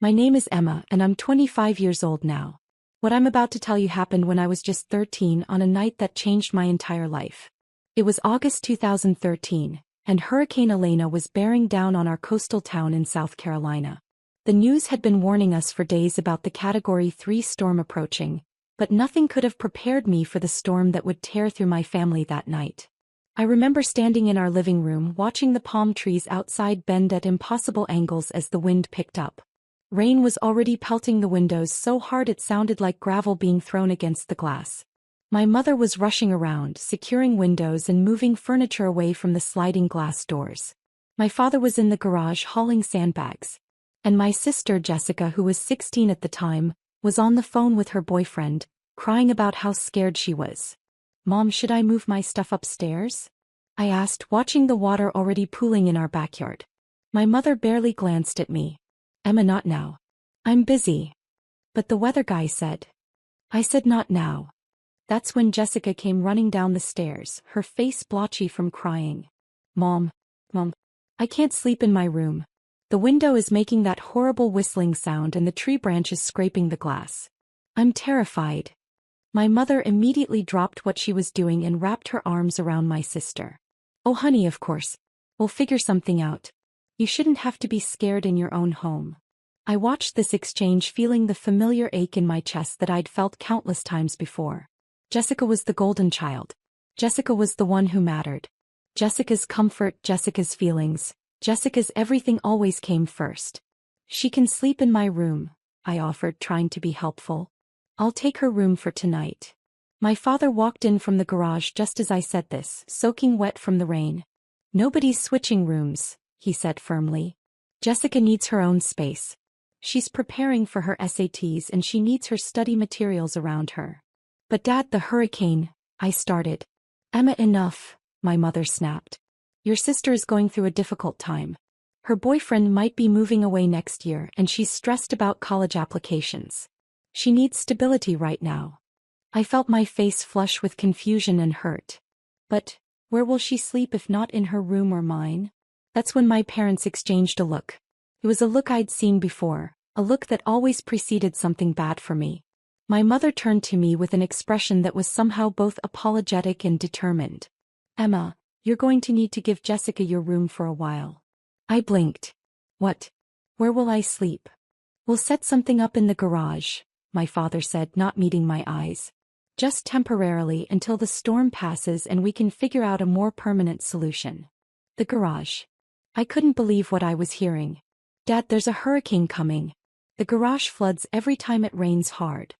My name is Emma and I'm 25 years old now. What I'm about to tell you happened when I was just 13 on a night that changed my entire life. It was August 2013, and Hurricane Elena was bearing down on our coastal town in South Carolina. The news had been warning us for days about the Category 3 storm approaching, but nothing could have prepared me for the storm that would tear through my family that night. I remember standing in our living room watching the palm trees outside bend at impossible angles as the wind picked up. Rain was already pelting the windows so hard it sounded like gravel being thrown against the glass. My mother was rushing around, securing windows and moving furniture away from the sliding glass doors. My father was in the garage hauling sandbags. And my sister Jessica, who was 16 at the time, was on the phone with her boyfriend, crying about how scared she was. "Mom, should I move my stuff upstairs?" I asked, watching the water already pooling in our backyard. My mother barely glanced at me. "Emma, not now. I'm busy." "But the weather guy said." I said, "Not now." That's when Jessica came running down the stairs, her face blotchy from crying. Mom, I can't sleep in my room. The window is making that horrible whistling sound and the tree branches scraping the glass. I'm terrified." My mother immediately dropped what she was doing and wrapped her arms around my sister. "Oh honey, of course. We'll figure something out. You shouldn't have to be scared in your own home." I watched this exchange, feeling the familiar ache in my chest that I'd felt countless times before. Jessica was the golden child. Jessica was the one who mattered. Jessica's comfort, Jessica's feelings, Jessica's everything always came first. "She can sleep in my room," I offered, trying to be helpful. "I'll take her room for tonight." My father walked in from the garage just as I said this, soaking wet from the rain. "Nobody's switching rooms," he said firmly. "Jessica needs her own space. She's preparing for her SATs and she needs her study materials around her." "But Dad, the hurricane," I started. "Emma, enough," my mother snapped. "Your sister is going through a difficult time. Her boyfriend might be moving away next year and she's stressed about college applications. She needs stability right now." I felt my face flush with confusion and hurt. "But where will she sleep if not in her room or mine?" That's when my parents exchanged a look. It was a look I'd seen before, a look that always preceded something bad for me. My mother turned to me with an expression that was somehow both apologetic and determined. "Emma, you're going to need to give Jessica your room for a while." I blinked. "What? Where will I sleep?" "We'll set something up in the garage," my father said, not meeting my eyes. "Just temporarily until the storm passes and we can figure out a more permanent solution." The garage. I couldn't believe what I was hearing. "Dad, there's a hurricane coming. The garage floods every time it rains hard."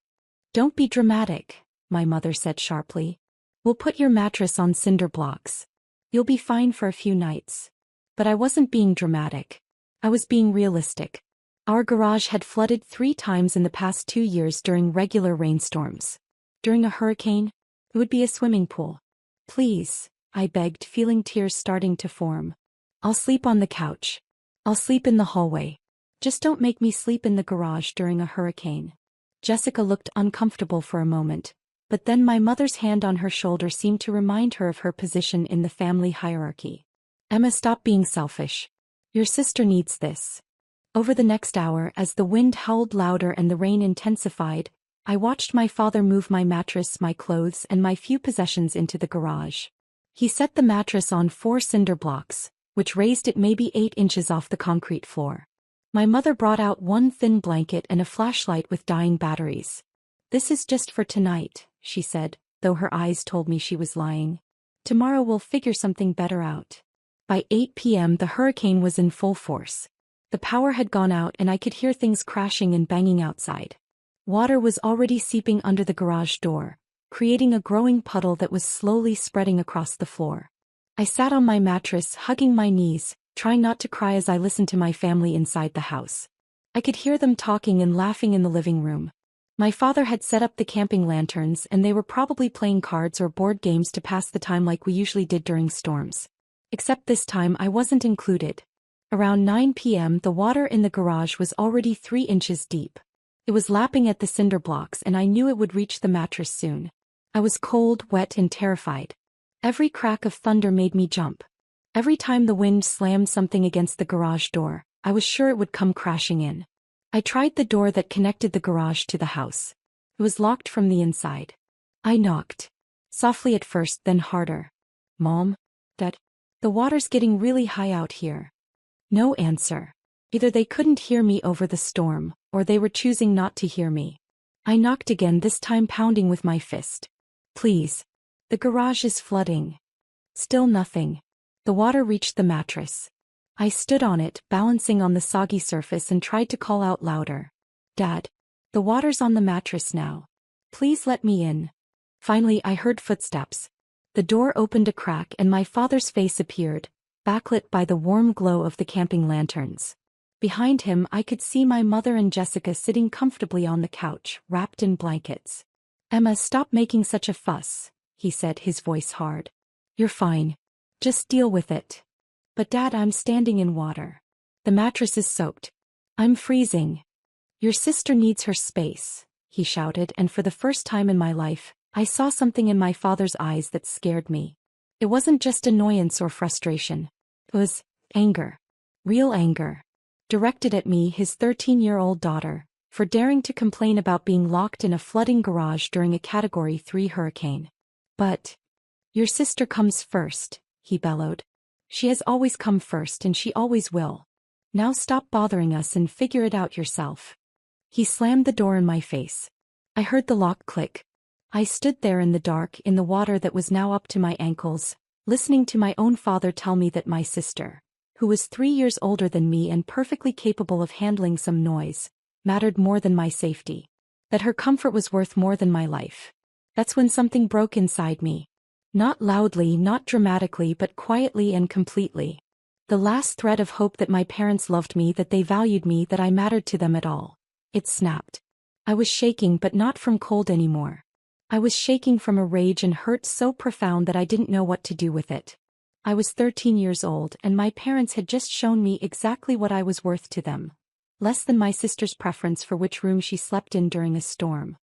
"Don't be dramatic," my mother said sharply. "We'll put your mattress on cinder blocks. You'll be fine for a few nights." But I wasn't being dramatic. I was being realistic. Our garage had flooded 3 times in the past 2 years during regular rainstorms. During a hurricane, it would be a swimming pool. "Please," I begged, feeling tears starting to form. "I'll sleep on the couch. I'll sleep in the hallway. Just don't make me sleep in the garage during a hurricane." Jessica looked uncomfortable for a moment, but then my mother's hand on her shoulder seemed to remind her of her position in the family hierarchy. "Emma, stop being selfish. Your sister needs this." Over the next hour, as the wind howled louder and the rain intensified, I watched my father move my mattress, my clothes, and my few possessions into the garage. He set the mattress on 4 cinder blocks, which raised it maybe 8 inches off the concrete floor. My mother brought out one thin blanket and a flashlight with dying batteries. "This is just for tonight," she said, though her eyes told me she was lying. "Tomorrow we'll figure something better out." By 8 p.m. the hurricane was in full force. The power had gone out and I could hear things crashing and banging outside. Water was already seeping under the garage door, creating a growing puddle that was slowly spreading across the floor. I sat on my mattress, hugging my knees, trying not to cry as I listened to my family inside the house. I could hear them talking and laughing in the living room. My father had set up the camping lanterns and they were probably playing cards or board games to pass the time like we usually did during storms. Except this time I wasn't included. Around 9 p.m. the water in the garage was already 3 inches deep. It was lapping at the cinder blocks and I knew it would reach the mattress soon. I was cold, wet, and terrified. Every crack of thunder made me jump. Every time the wind slammed something against the garage door, I was sure it would come crashing in. I tried the door that connected the garage to the house. It was locked from the inside. I knocked. Softly at first, then harder. Mom? Dad? The water's getting really high out here. No answer. Either they couldn't hear me over the storm, or they were choosing not to hear me. I knocked again, this time pounding with my fist. Please. The garage is flooding. Still nothing. The water reached the mattress. I stood on it, balancing on the soggy surface, and tried to call out louder. Dad. The water's on the mattress now. Please let me in. Finally, I heard footsteps. The door opened a crack and my father's face appeared, backlit by the warm glow of the camping lanterns. Behind him, I could see my mother and Jessica sitting comfortably on the couch, wrapped in blankets. Emma, stop making such a fuss, he said, his voice hard. You're fine. Just deal with it. But Dad, I'm standing in water. The mattress is soaked. I'm freezing. Your sister needs her space, he shouted, and for the first time in my life, I saw something in my father's eyes that scared me. It wasn't just annoyance or frustration. It was anger. Real anger. Directed at me, his 13-year-old daughter, for daring to complain about being locked in a flooding garage during a Category 3 hurricane. But your sister comes first, he bellowed. She has always come first and she always will. Now stop bothering us and figure it out yourself. He slammed the door in my face. I heard the lock click. I stood there in the dark, in the water that was now up to my ankles, listening to my own father tell me that my sister, who was 3 years older than me and perfectly capable of handling some noise, mattered more than my safety. That her comfort was worth more than my life. That's when something broke inside me. Not loudly, not dramatically, but quietly and completely. The last thread of hope that my parents loved me, that they valued me, that I mattered to them at all. It snapped. I was shaking, but not from cold anymore. I was shaking from a rage and hurt so profound that I didn't know what to do with it. I was 13 years old and my parents had just shown me exactly what I was worth to them. Less than my sister's preference for which room she slept in during a storm.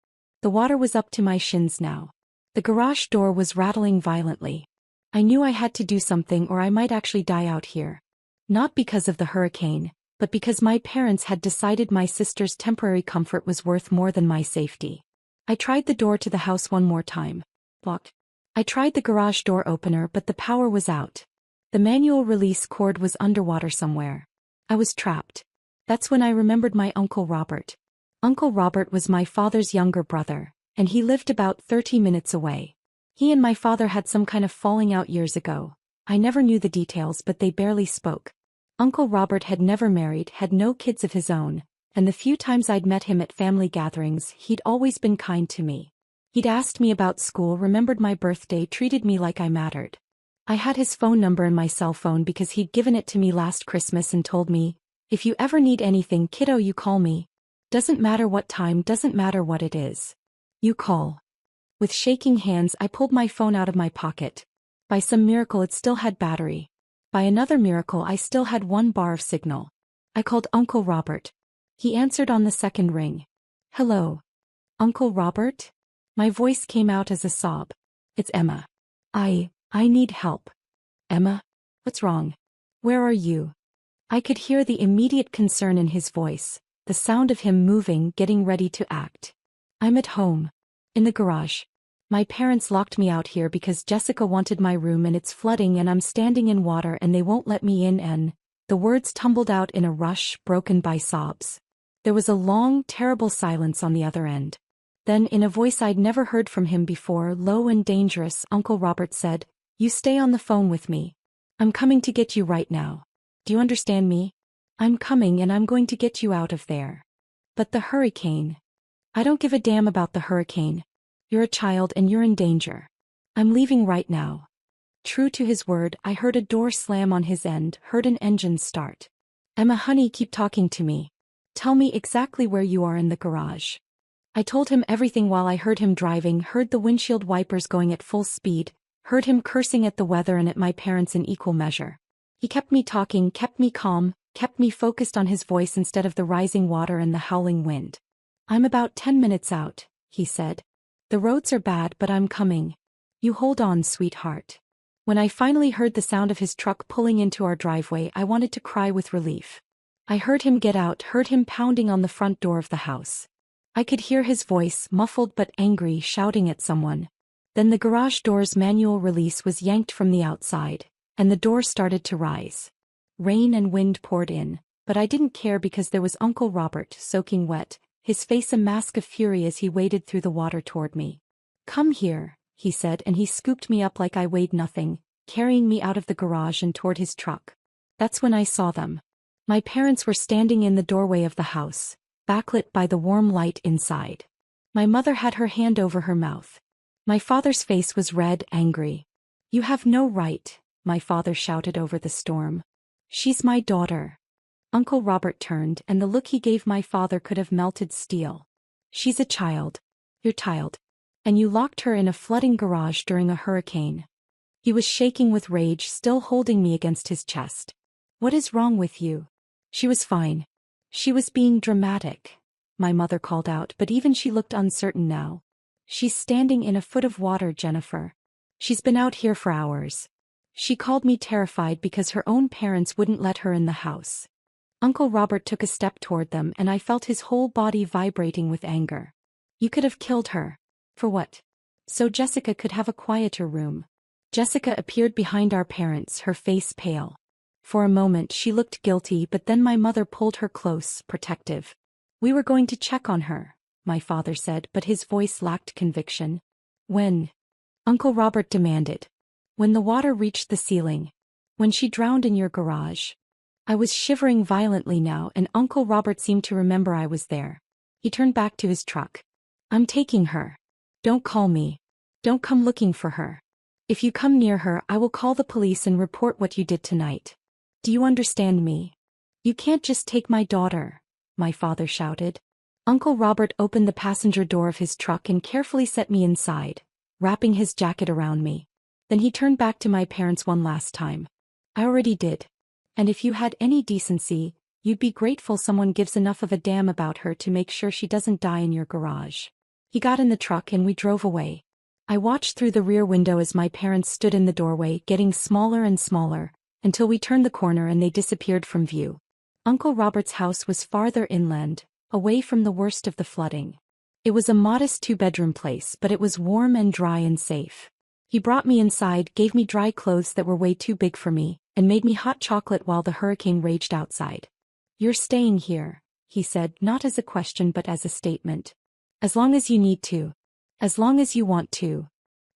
The water was up to my shins now. The garage door was rattling violently. I knew I had to do something or I might actually die out here. Not because of the hurricane, but because my parents had decided my sister's temporary comfort was worth more than my safety. I tried the door to the house one more time. Locked. I tried the garage door opener, but the power was out. The manual release cord was underwater somewhere. I was trapped. That's when I remembered my Uncle Robert. Uncle Robert was my father's younger brother, and he lived about 30 minutes away. He and my father had some kind of falling out years ago. I never knew the details, but they barely spoke. Uncle Robert had never married, had no kids of his own, and the few times I'd met him at family gatherings, he'd always been kind to me. He'd asked me about school, remembered my birthday, treated me like I mattered. I had his phone number in my cell phone because he'd given it to me last Christmas and told me, if you ever need anything, kiddo, you call me. Doesn't matter what time, doesn't matter what it is. You call. With shaking hands, I pulled my phone out of my pocket. By some miracle, it still had battery. By another miracle, I still had 1 bar of signal. I called Uncle Robert. He answered on the second ring. Hello. Uncle Robert? My voice came out as a sob. It's Emma. I need help. Emma? What's wrong? Where are you? I could hear the immediate concern in his voice, the sound of him moving, getting ready to act. I'm at home. In the garage. My parents locked me out here because Jessica wanted my room and it's flooding and I'm standing in water and they won't let me in and... The words tumbled out in a rush, broken by sobs. There was a long, terrible silence on the other end. Then, in a voice I'd never heard from him before, low and dangerous, Uncle Robert said, You stay on the phone with me. I'm coming to get you right now. Do you understand me? I'm coming and I'm going to get you out of there. But the hurricane. I don't give a damn about the hurricane. You're a child and you're in danger. I'm leaving right now. True to his word, I heard a door slam on his end, heard an engine start. Emma, honey, keep talking to me. Tell me exactly where you are in the garage. I told him everything while I heard him driving, heard the windshield wipers going at full speed, heard him cursing at the weather and at my parents in equal measure. He kept me talking, kept me calm, kept me focused on his voice instead of the rising water and the howling wind. I'm about 10 minutes out, he said. The roads are bad, but I'm coming. You hold on, sweetheart. When I finally heard the sound of his truck pulling into our driveway, I wanted to cry with relief. I heard him get out, heard him pounding on the front door of the house. I could hear his voice, muffled but angry, shouting at someone. Then the garage door's manual release was yanked from the outside, and the door started to rise. Rain and wind poured in, but I didn't care because there was Uncle Robert, soaking wet, his face a mask of fury as he waded through the water toward me. "Come here," he said, and he scooped me up like I weighed nothing, carrying me out of the garage and toward his truck. That's when I saw them. My parents were standing in the doorway of the house, backlit by the warm light inside. My mother had her hand over her mouth. My father's face was red, angry. "You have no right," my father shouted over the storm. "She's my daughter." Uncle Robert turned, and the look he gave my father could have melted steel. "She's a child. Your child. And you locked her in a flooding garage during a hurricane." He was shaking with rage, still holding me against his chest. "What is wrong with you?" "She was fine. She was being dramatic," my mother called out, but even she looked uncertain now. "She's standing in a foot of water, Jennifer. She's been out here for hours." She called me terrified because her own parents wouldn't let her in the house. Uncle Robert took a step toward them, and I felt his whole body vibrating with anger. "You could have killed her. For what?" "So Jessica could have a quieter room." Jessica appeared behind our parents, her face pale. For a moment she looked guilty, but then my mother pulled her close, protective. "We were going to check on her," my father said, but his voice lacked conviction. "When?" Uncle Robert demanded. "When the water reached the ceiling. When she drowned in your garage." I was shivering violently now, and Uncle Robert seemed to remember I was there. He turned back to his truck. "I'm taking her. Don't call me. Don't come looking for her. If you come near her, I will call the police and report what you did tonight. Do you understand me? You can't just take my daughter," my father shouted. Uncle Robert opened the passenger door of his truck and carefully set me inside, wrapping his jacket around me. Then he turned back to my parents one last time. "I already did. And if you had any decency, you'd be grateful someone gives enough of a damn about her to make sure she doesn't die in your garage." He got in the truck and we drove away. I watched through the rear window as my parents stood in the doorway, getting smaller and smaller, until we turned the corner and they disappeared from view. Uncle Robert's house was farther inland, away from the worst of the flooding. It was a modest two-bedroom place, but it was warm and dry and safe. He brought me inside, gave me dry clothes that were way too big for me, and made me hot chocolate while the hurricane raged outside. "You're staying here," he said, not as a question but as a statement. "As long as you need to. As long as you want to."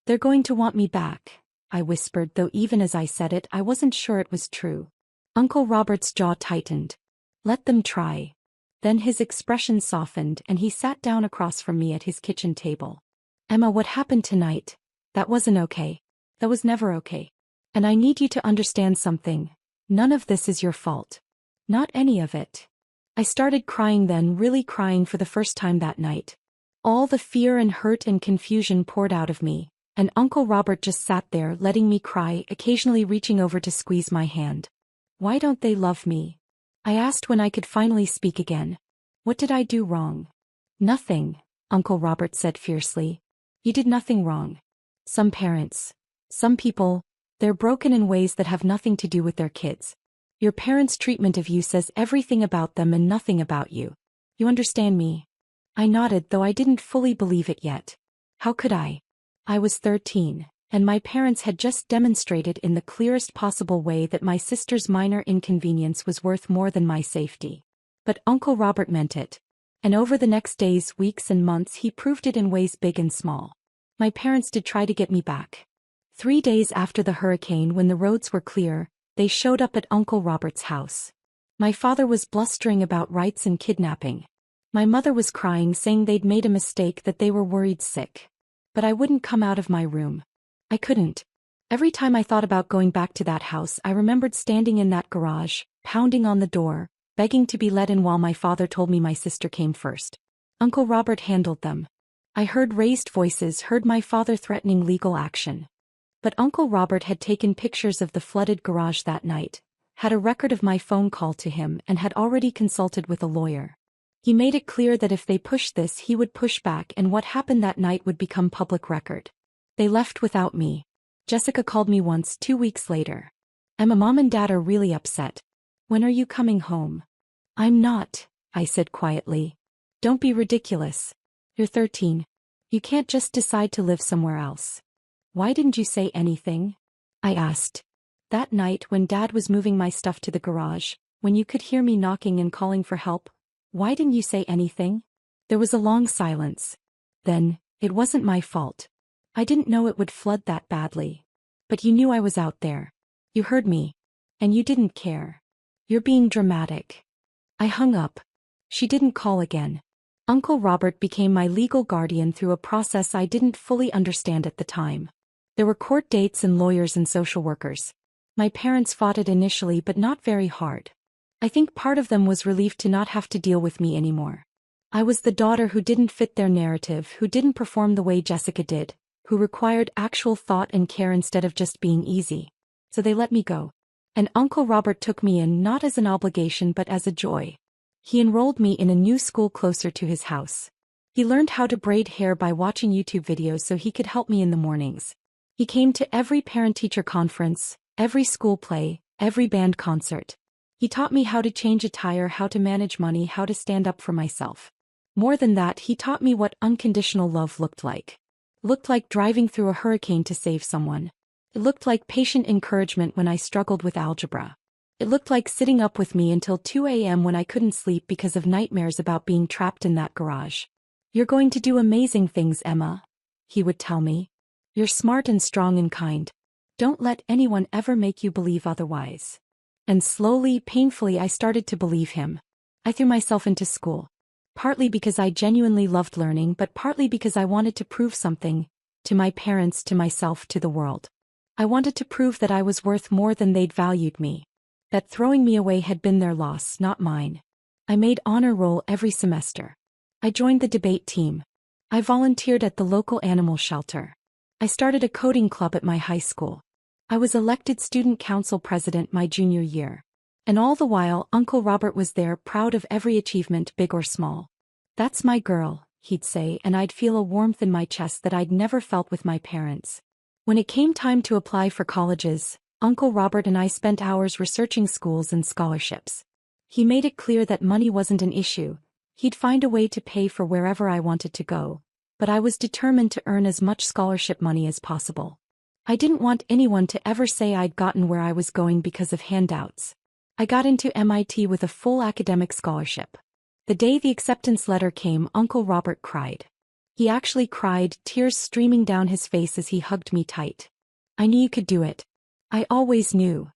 "They're going to want me back," I whispered, though even as I said it I wasn't sure it was true. Uncle Robert's jaw tightened. "Let them try." Then his expression softened and he sat down across from me at his kitchen table. "Emma, what happened tonight? That wasn't okay. That was never okay. And I need you to understand something. None of this is your fault. Not any of it." I started crying then, really crying for the first time that night. All the fear and hurt and confusion poured out of me, and Uncle Robert just sat there letting me cry, occasionally reaching over to squeeze my hand. "Why don't they love me?" I asked when I could finally speak again. "What did I do wrong?" "Nothing," Uncle Robert said fiercely. "You did nothing wrong. Some parents, some people, they're broken in ways that have nothing to do with their kids. Your parents' treatment of you says everything about them and nothing about you. You understand me?" I nodded, though I didn't fully believe it yet. How could I? I was 13, and my parents had just demonstrated in the clearest possible way that my sister's minor inconvenience was worth more than my safety. But Uncle Robert meant it. And over the next days, weeks and months he proved it in ways big and small. My parents did try to get me back. 3 days after the hurricane, when the roads were clear, they showed up at Uncle Robert's house. My father was blustering about rights and kidnapping. My mother was crying, saying they'd made a mistake, that they were worried sick. But I wouldn't come out of my room. I couldn't. Every time I thought about going back to that house, I remembered standing in that garage, pounding on the door, begging to be let in while my father told me my sister came first. Uncle Robert handled them. I heard raised voices, heard my father threatening legal action. But Uncle Robert had taken pictures of the flooded garage that night, had a record of my phone call to him, and had already consulted with a lawyer. He made it clear that if they pushed this, he would push back, and what happened that night would become public record. They left without me. Jessica called me once 2 weeks later. "Emma, Mom and Dad are really upset. When are you coming home?" I'm not, I said quietly. Don't be ridiculous. You're 13. You can't just decide to live somewhere else. Why didn't you say anything? I asked. That night when Dad was moving my stuff to the garage, when you could hear me knocking and calling for help, why didn't you say anything? There was a long silence. Then, it wasn't my fault. I didn't know it would flood that badly. But you knew I was out there. You heard me. And you didn't care. You're being dramatic. I hung up. She didn't call again. Uncle Robert became my legal guardian through a process I didn't fully understand at the time. There were court dates and lawyers and social workers. My parents fought it initially but not very hard. I think part of them was relief to not have to deal with me anymore. I was the daughter who didn't fit their narrative, who didn't perform the way Jessica did, who required actual thought and care instead of just being easy. So they let me go. And Uncle Robert took me in not as an obligation but as a joy. He enrolled me in a new school closer to his house. He learned how to braid hair by watching YouTube videos so he could help me in the mornings. He came to every parent-teacher conference, every school play, every band concert. He taught me how to change a tire, how to manage money, how to stand up for myself. More than that, he taught me what unconditional love looked like. It looked like driving through a hurricane to save someone. It looked like patient encouragement when I struggled with algebra. It looked like sitting up with me until 2 a.m. when I couldn't sleep because of nightmares about being trapped in that garage. You're going to do amazing things, Emma, he would tell me. You're smart and strong and kind. Don't let anyone ever make you believe otherwise. And slowly, painfully, I started to believe him. I threw myself into school. Partly because I genuinely loved learning, but partly because I wanted to prove something, to my parents, to myself, to the world. I wanted to prove that I was worth more than they'd valued me. That throwing me away had been their loss, not mine. I made honor roll every semester. I joined the debate team. I volunteered at the local animal shelter. I started a coding club at my high school. I was elected student council president my junior year. And all the while, Uncle Robert was there, proud of every achievement, big or small. That's my girl, he'd say, and I'd feel a warmth in my chest that I'd never felt with my parents. When it came time to apply for colleges, Uncle Robert and I spent hours researching schools and scholarships. He made it clear that money wasn't an issue. He'd find a way to pay for wherever I wanted to go. But I was determined to earn as much scholarship money as possible. I didn't want anyone to ever say I'd gotten where I was going because of handouts. I got into MIT with a full academic scholarship. The day the acceptance letter came, Uncle Robert cried. He actually cried, tears streaming down his face as he hugged me tight. I knew you could do it. I always knew.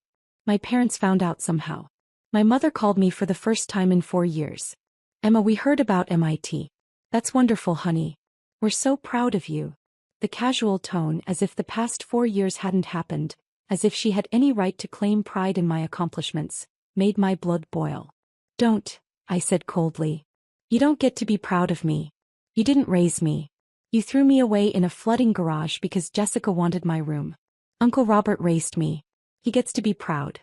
My parents found out somehow. My mother called me for the first time in 4 years. Emma, we heard about MIT. That's wonderful, honey. We're so proud of you. The casual tone, as if the past 4 years hadn't happened, as if she had any right to claim pride in my accomplishments, made my blood boil. Don't, I said coldly. You don't get to be proud of me. You didn't raise me. You threw me away in a flooding garage because Jessica wanted my room. Uncle Robert raised me. He gets to be proud.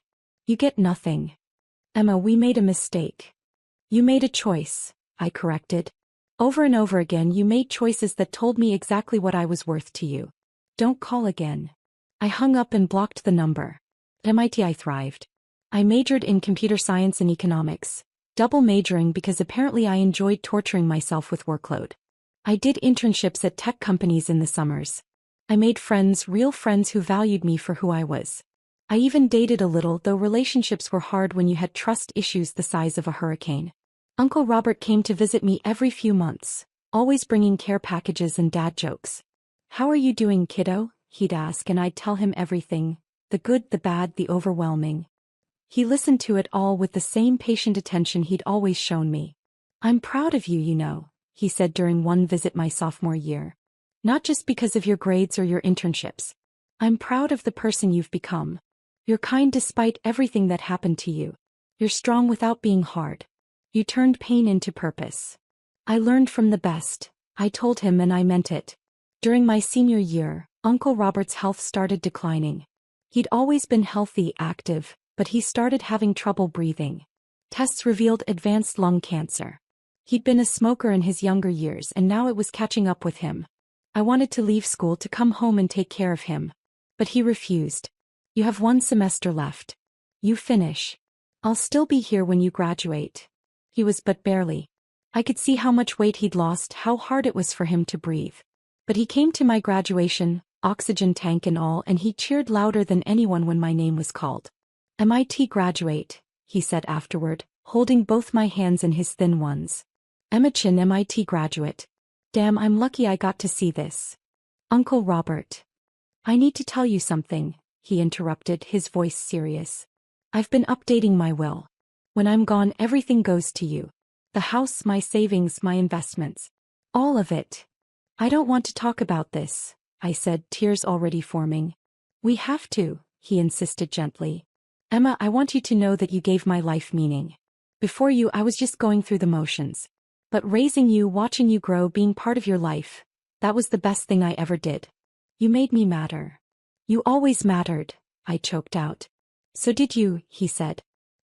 You get nothing. Emma, we made a mistake. You made a choice, I corrected. Over and over again you made choices that told me exactly what I was worth to you. Don't call again. I hung up and blocked the number. At MIT I thrived. I majored in computer science and economics, double majoring because apparently I enjoyed torturing myself with workload. I did internships at tech companies in the summers. I made friends, real friends who valued me for who I was. I even dated a little, though relationships were hard when you had trust issues the size of a hurricane. Uncle Robert came to visit me every few months, always bringing care packages and dad jokes. How are you doing, kiddo? He'd ask, and I'd tell him everything, the good, the bad, the overwhelming. He listened to it all with the same patient attention he'd always shown me. I'm proud of you, you know, he said during one visit my sophomore year. Not just because of your grades or your internships. I'm proud of the person you've become. You're kind despite everything that happened to you. You're strong without being hard. You turned pain into purpose. I learned from the best, I told him, and I meant it. During my senior year, Uncle Robert's health started declining. He'd always been healthy, active, but he started having trouble breathing. Tests revealed advanced lung cancer. He'd been a smoker in his younger years and now it was catching up with him. I wanted to leave school to come home and take care of him. But he refused. You have 1 semester left. You finish. I'll still be here when you graduate. He was but barely. I could see how much weight he'd lost, how hard it was for him to breathe. But he came to my graduation, oxygen tank and all, and he cheered louder than anyone when my name was called. "MIT graduate," he said afterward, holding both my hands in his thin ones. "Emma Chin, MIT graduate. Damn, I'm lucky I got to see this." "Uncle Robert. I need to tell you something," he interrupted, his voice serious. "I've been updating my will. When I'm gone, everything goes to you. The house, my savings, my investments. All of it." "I don't want to talk about this," I said, tears already forming. "We have to," he insisted gently. "Emma, I want you to know that you gave my life meaning. Before you, I was just going through the motions. But raising you, watching you grow, being part of your life, that was the best thing I ever did. You made me matter. You always mattered," I choked out. "So did you," he said.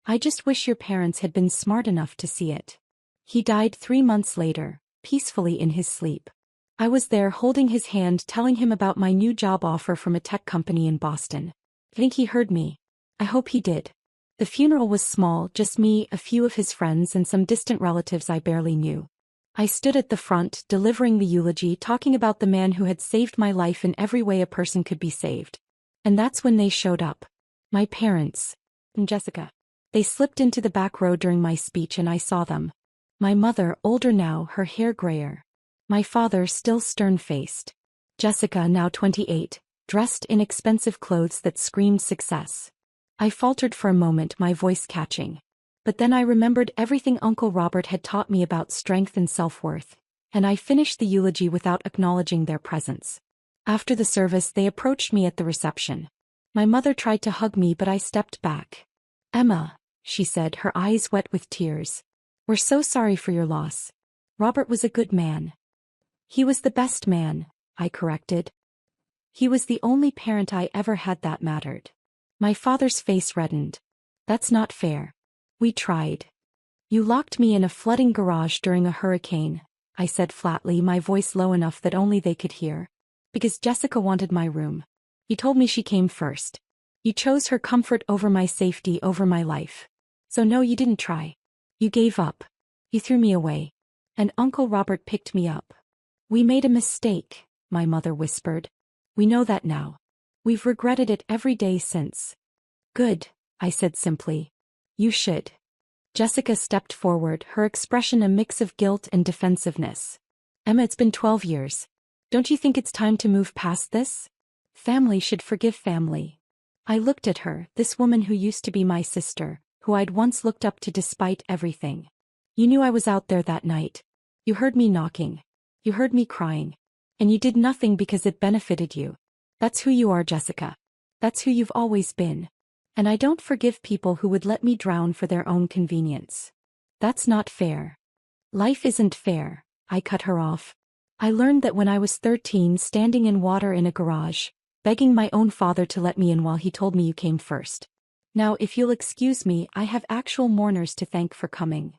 "I just wish your parents had been smart enough to see it." He died 3 months later, peacefully in his sleep. I was there holding his hand, telling him about my new job offer from a tech company in Boston. I think he heard me. I hope he did. The funeral was small, just me, a few of his friends, and some distant relatives I barely knew. I stood at the front, delivering the eulogy, talking about the man who had saved my life in every way a person could be saved. And that's when they showed up. My parents. And Jessica. They slipped into the back row during my speech and I saw them. My mother, older now, her hair grayer. My father, still stern-faced. Jessica, now 28, dressed in expensive clothes that screamed success. I faltered for a moment, my voice catching. But then I remembered everything Uncle Robert had taught me about strength and self-worth, and I finished the eulogy without acknowledging their presence. After the service, they approached me at the reception. My mother tried to hug me, but I stepped back. "Emma," she said, her eyes wet with tears. "We're so sorry for your loss. Robert was a good man." "He was the best man," I corrected. "He was the only parent I ever had that mattered." My father's face reddened. "That's not fair. We tried. You locked me in a flooding garage during a hurricane," I said flatly, my voice low enough that only they could hear. "Because Jessica wanted my room. You told me she came first. You chose her comfort over my safety, over my life. So no, you didn't try. You gave up. You threw me away. And Uncle Robert picked me up." "We made a mistake," my mother whispered. "We know that now. We've regretted it every day since." "Good," I said simply. "You should." Jessica stepped forward, her expression a mix of guilt and defensiveness. "Emma, it's been 12 years. Don't you think it's time to move past this? Family should forgive family." I looked at her, this woman who used to be my sister, who I'd once looked up to despite everything. "You knew I was out there that night. You heard me knocking. You heard me crying. And you did nothing because it benefited you. That's who you are, Jessica. That's who you've always been. And I don't forgive people who would let me drown for their own convenience. That's not fair." "Life isn't fair," I cut her off. "I learned that when I was 13, standing in water in a garage, begging my own father to let me in while he told me you came first. Now, if you'll excuse me, I have actual mourners to thank for coming."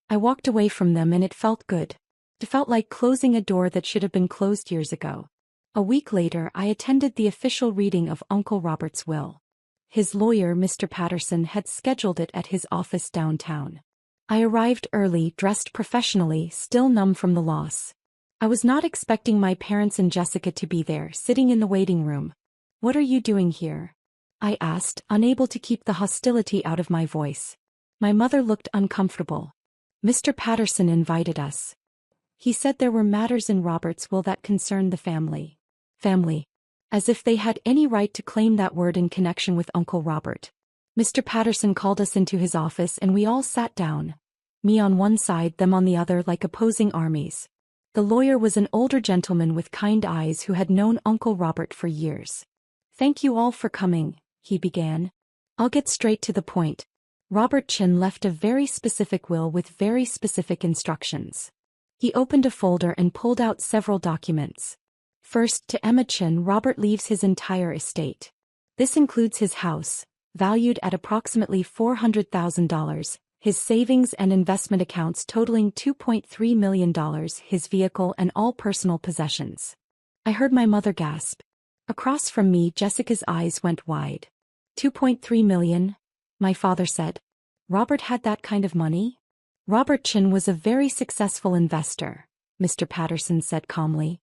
I walked away from them and it felt good. It felt like closing a door that should have been closed years ago. A week later, I attended the official reading of Uncle Robert's will. His lawyer, Mr. Patterson, had scheduled it at his office downtown. I arrived early, dressed professionally, still numb from the loss. I was not expecting my parents and Jessica to be there, sitting in the waiting room. "What are you doing here?" I asked, unable to keep the hostility out of my voice. My mother looked uncomfortable. "Mr. Patterson invited us. He said there were matters in Robert's will that concerned the family." Family. As if they had any right to claim that word in connection with Uncle Robert. Mr. Patterson called us into his office and we all sat down. Me on one side, them on the other, like opposing armies. The lawyer was an older gentleman with kind eyes who had known Uncle Robert for years. "Thank you all for coming," he began. "I'll get straight to the point. Robert Chin left a very specific will with very specific instructions." He opened a folder and pulled out several documents. "First, to Emma Chin, Robert leaves his entire estate. This includes his house, valued at approximately $400,000, his savings and investment accounts totaling $2.3 million, his vehicle and all personal possessions." I heard my mother gasp. Across from me, Jessica's eyes went wide. "$2.3 million?" my father said. "Robert had that kind of money?" Robert Chin was a very successful investor, Mr. Patterson said calmly.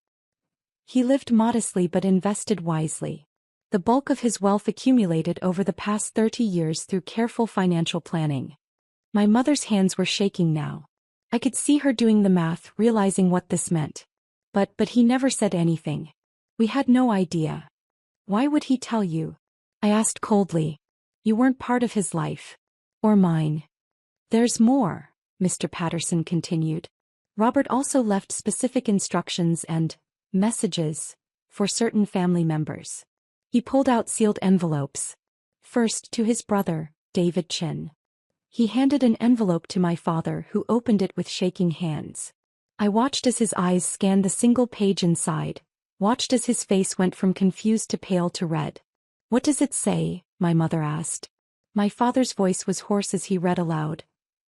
He lived modestly but invested wisely. The bulk of his wealth accumulated over the past 30 years through careful financial planning. My mother's hands were shaking now. I could see her doing the math, realizing what this meant. But he never said anything. We had no idea. Why would he tell you? I asked coldly. You weren't part of his life. Or mine. There's more, Mr. Patterson continued. Robert also left specific instructions and messages for certain family members. He pulled out sealed envelopes. First to his brother, David Chin. He handed an envelope to my father, who opened it with shaking hands. I watched as his eyes scanned the single page inside, watched as his face went from confused to pale to red. What does it say? My mother asked. My father's voice was hoarse as he read aloud.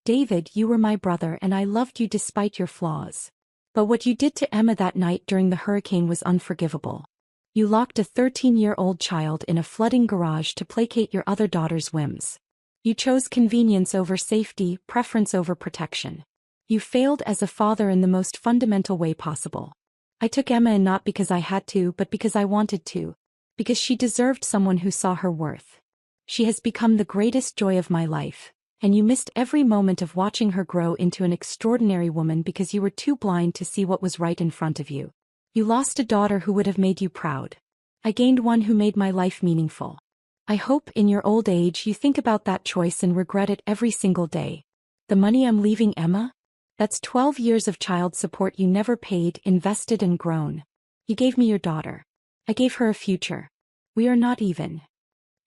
David, you were my brother and I loved you despite your flaws. But what you did to Emma that night during the hurricane was unforgivable. You locked a 13-year-old child in a flooding garage to placate your other daughter's whims. You chose convenience over safety, preference over protection. You failed as a father in the most fundamental way possible. I took Emma in not because I had to, but because I wanted to. Because she deserved someone who saw her worth. She has become the greatest joy of my life, and you missed every moment of watching her grow into an extraordinary woman because you were too blind to see what was right in front of you. You lost a daughter who would have made you proud. I gained one who made my life meaningful. I hope in your old age you think about that choice and regret it every single day. The money I'm leaving Emma? That's 12 years of child support you never paid, invested and grown. You gave me your daughter. I gave her a future. We are not even.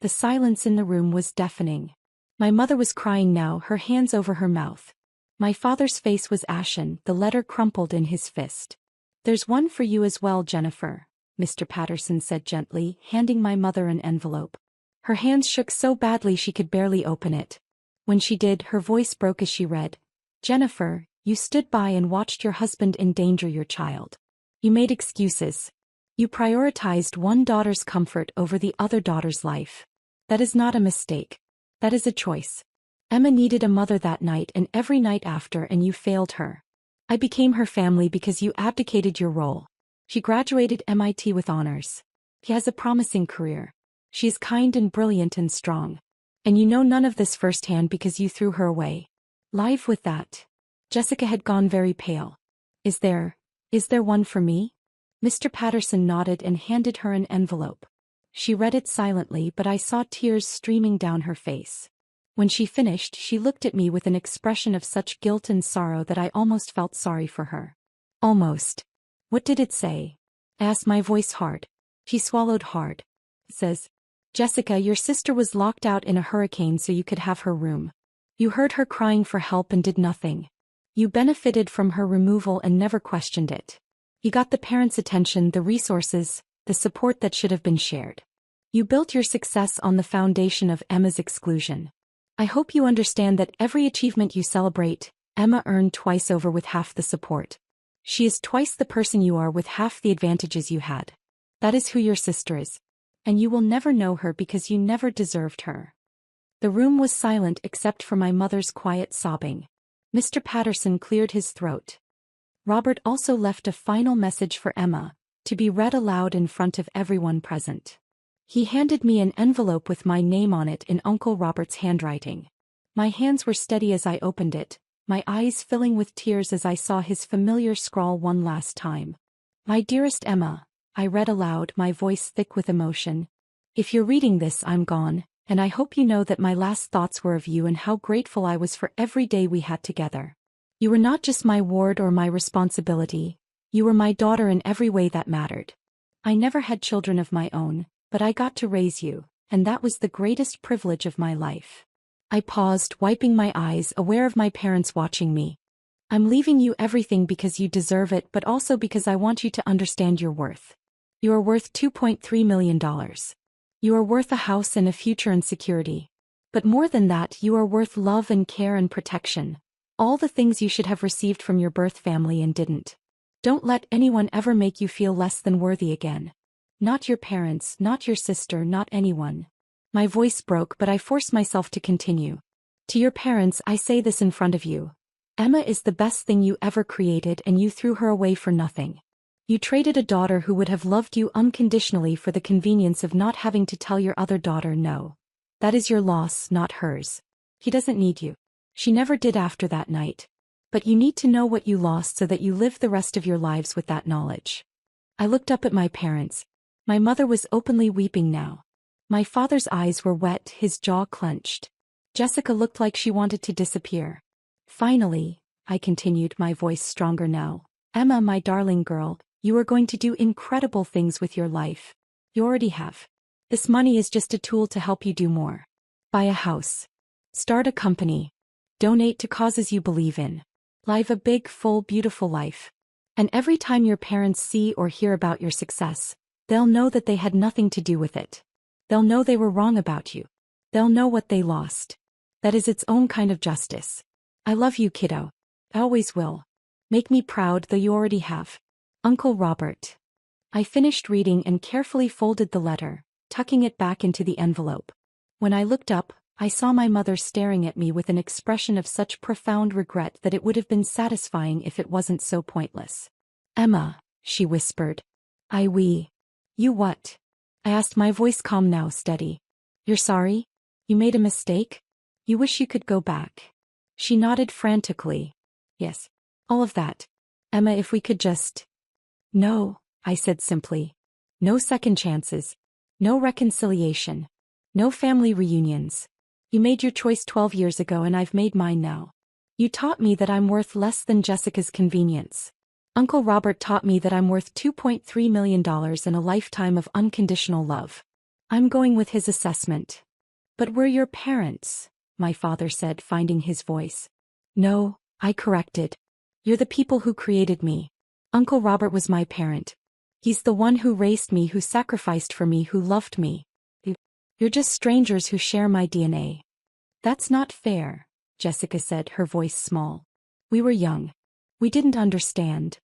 The silence in the room was deafening. My mother was crying now, her hands over her mouth. My father's face was ashen, the letter crumpled in his fist. There's one for you as well, Jennifer, Mr. Patterson said gently, handing my mother an envelope. Her hands shook so badly she could barely open it. When she did, her voice broke as she read. Jennifer, you stood by and watched your husband endanger your child. You made excuses. You prioritized one daughter's comfort over the other daughter's life. That is not a mistake. That is a choice. Emma needed a mother that night and every night after, and you failed her. I became her family because you abdicated your role. She graduated MIT with honors. She has a promising career. She is kind and brilliant and strong. And you know none of this firsthand because you threw her away. Live with that. Jessica had gone very pale. Is there one for me? Mr. Patterson nodded and handed her an envelope. She read it silently, but I saw tears streaming down her face. When she finished, she looked at me with an expression of such guilt and sorrow that I almost felt sorry for her. Almost. What did it say? I asked, my voice hard. She swallowed hard. It says, Jessica, your sister was locked out in a hurricane so you could have her room. You heard her crying for help and did nothing. You benefited from her removal and never questioned it. You got the parents' attention, the resources, the support that should have been shared. You built your success on the foundation of Emma's exclusion. I hope you understand that every achievement you celebrate, Emma earned twice over with half the support. She is twice the person you are with half the advantages you had. That is who your sister is. And you will never know her because you never deserved her. The room was silent except for my mother's quiet sobbing. Mr. Patterson cleared his throat. Robert also left a final message for Emma, to be read aloud in front of everyone present. He handed me an envelope with my name on it in Uncle Robert's handwriting. My hands were steady as I opened it, my eyes filling with tears as I saw his familiar scrawl one last time. My dearest Emma, I read aloud, my voice thick with emotion. If you're reading this, I'm gone, and I hope you know that my last thoughts were of you and how grateful I was for every day we had together. You were not just my ward or my responsibility, you were my daughter in every way that mattered. I never had children of my own, but I got to raise you, and that was the greatest privilege of my life. I paused, wiping my eyes, aware of my parents watching me. I'm leaving you everything because you deserve it, but also because I want you to understand your worth. You are worth $2.3 million. You are worth a house and a future and security. But more than that, you are worth love and care and protection. All the things you should have received from your birth family and didn't. Don't let anyone ever make you feel less than worthy again. Not your parents, not your sister, not anyone. My voice broke, but I forced myself to continue. To your parents, I say this in front of you. Emma is the best thing you ever created and you threw her away for nothing. You traded a daughter who would have loved you unconditionally for the convenience of not having to tell your other daughter no. That is your loss, not hers. He doesn't need you. She never did after that night. But you need to know what you lost so that you live the rest of your lives with that knowledge. I looked up at my parents. My mother was openly weeping now. My father's eyes were wet, his jaw clenched. Jessica looked like she wanted to disappear. Finally, I continued, my voice stronger now. Emma, my darling girl, you are going to do incredible things with your life. You already have. This money is just a tool to help you do more. Buy a house. Start a company. Donate to causes you believe in. Live a big, full, beautiful life. And every time your parents see or hear about your success, they'll know that they had nothing to do with it. They'll know they were wrong about you. They'll know what they lost. That is its own kind of justice. I love you, kiddo. I always will. Make me proud, though you already have. Uncle Robert. I finished reading and carefully folded the letter, tucking it back into the envelope. When I looked up, I saw my mother staring at me with an expression of such profound regret that it would have been satisfying if it wasn't so pointless. Emma, she whispered. You what? I asked, my voice calm now, steady. You're sorry? You made a mistake? You wish you could go back? She nodded frantically. Yes. All of that. Emma, if we could just... No, I said simply. No second chances. No reconciliation. No family reunions. You made your choice 12 years ago and I've made mine now. You taught me that I'm worth less than Jessica's convenience. Uncle Robert taught me that I'm worth $2.3 million and a lifetime of unconditional love. I'm going with his assessment. But we're your parents, my father said, finding his voice. No, I corrected. You're the people who created me. Uncle Robert was my parent. He's the one who raised me, who sacrificed for me, who loved me. You're just strangers who share my DNA. That's not fair, Jessica said, her voice small. We were young. We didn't understand.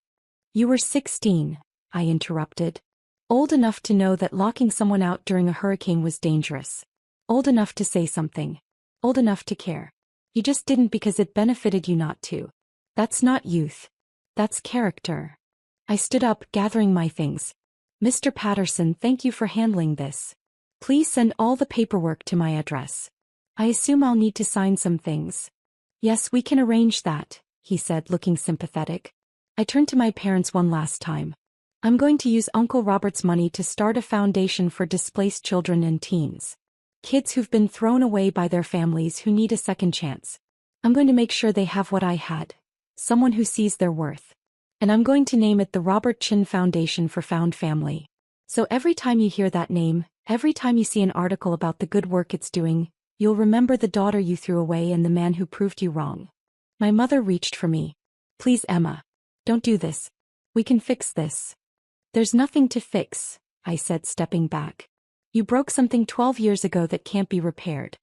You were 16, I interrupted. Old enough to know that locking someone out during a hurricane was dangerous. Old enough to say something. Old enough to care. You just didn't because it benefited you not to. That's not youth. That's character. I stood up, gathering my things. Mr. Patterson, thank you for handling this. Please send all the paperwork to my address. I assume I'll need to sign some things. Yes, we can arrange that, he said, looking sympathetic. I turned to my parents one last time. I'm going to use Uncle Robert's money to start a foundation for displaced children and teens. Kids who've been thrown away by their families who need a second chance. I'm going to make sure they have what I had. Someone who sees their worth. And I'm going to name it the Robert Chin Foundation for Found Family. So every time you hear that name, every time you see an article about the good work it's doing, you'll remember the daughter you threw away and the man who proved you wrong. My mother reached for me. Please, Emma. Don't do this. We can fix this. There's nothing to fix, I said, stepping back. You broke something 12 years ago that can't be repaired.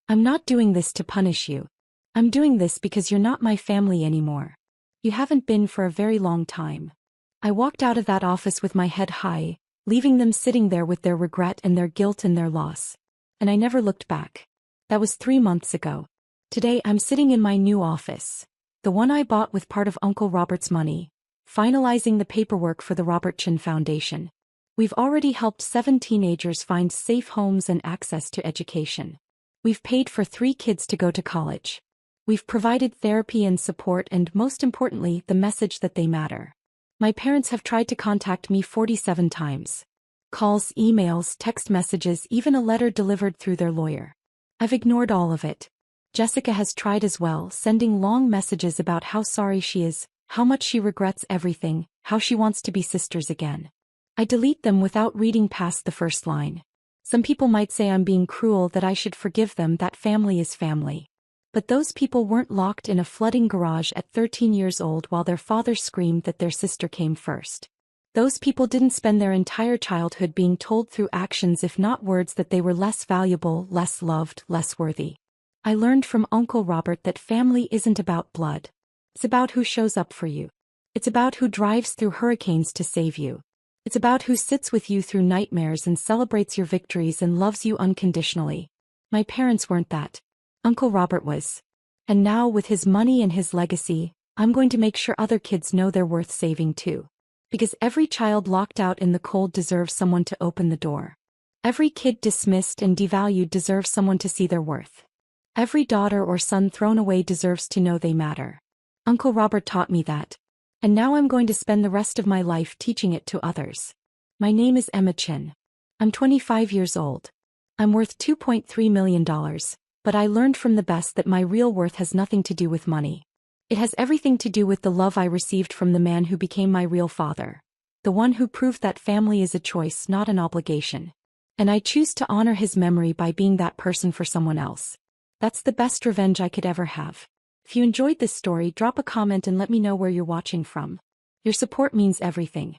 I'm not doing this to punish you. I'm doing this because you're not my family anymore. You haven't been for a very long time. I walked out of that office with my head high, leaving them sitting there with their regret and their guilt and their loss. And I never looked back. That was 3 months ago. Today I'm sitting in my new office. The one I bought with part of Uncle Robert's money, finalizing the paperwork for the Robert Chin Foundation. We've already helped 7 teenagers find safe homes and access to education. We've paid for 3 kids to go to college. We've provided therapy and support and, most importantly, the message that they matter. My parents have tried to contact me 47 times. Calls, emails, text messages, even a letter delivered through their lawyer. I've ignored all of it. Jessica has tried as well, sending long messages about how sorry she is, how much she regrets everything, how she wants to be sisters again. I delete them without reading past the first line. Some people might say I'm being cruel, that I should forgive them, that family is family. But those people weren't locked in a flooding garage at 13 years old while their father screamed that their sister came first. Those people didn't spend their entire childhood being told through actions, if not words, that they were less valuable, less loved, less worthy. I learned from Uncle Robert that family isn't about blood. It's about who shows up for you. It's about who drives through hurricanes to save you. It's about who sits with you through nightmares and celebrates your victories and loves you unconditionally. My parents weren't that. Uncle Robert was. And now with his money and his legacy, I'm going to make sure other kids know they're worth saving too. Because every child locked out in the cold deserves someone to open the door. Every kid dismissed and devalued deserves someone to see their worth. Every daughter or son thrown away deserves to know they matter. Uncle Robert taught me that. And now I'm going to spend the rest of my life teaching it to others. My name is Emma Chin. I'm 25 years old. I'm worth $2.3 million, but I learned from the best that my real worth has nothing to do with money. It has everything to do with the love I received from the man who became my real father. The one who proved that family is a choice, not an obligation. And I choose to honor his memory by being that person for someone else. That's the best revenge I could ever have. If you enjoyed this story, drop a comment and let me know where you're watching from. Your support means everything.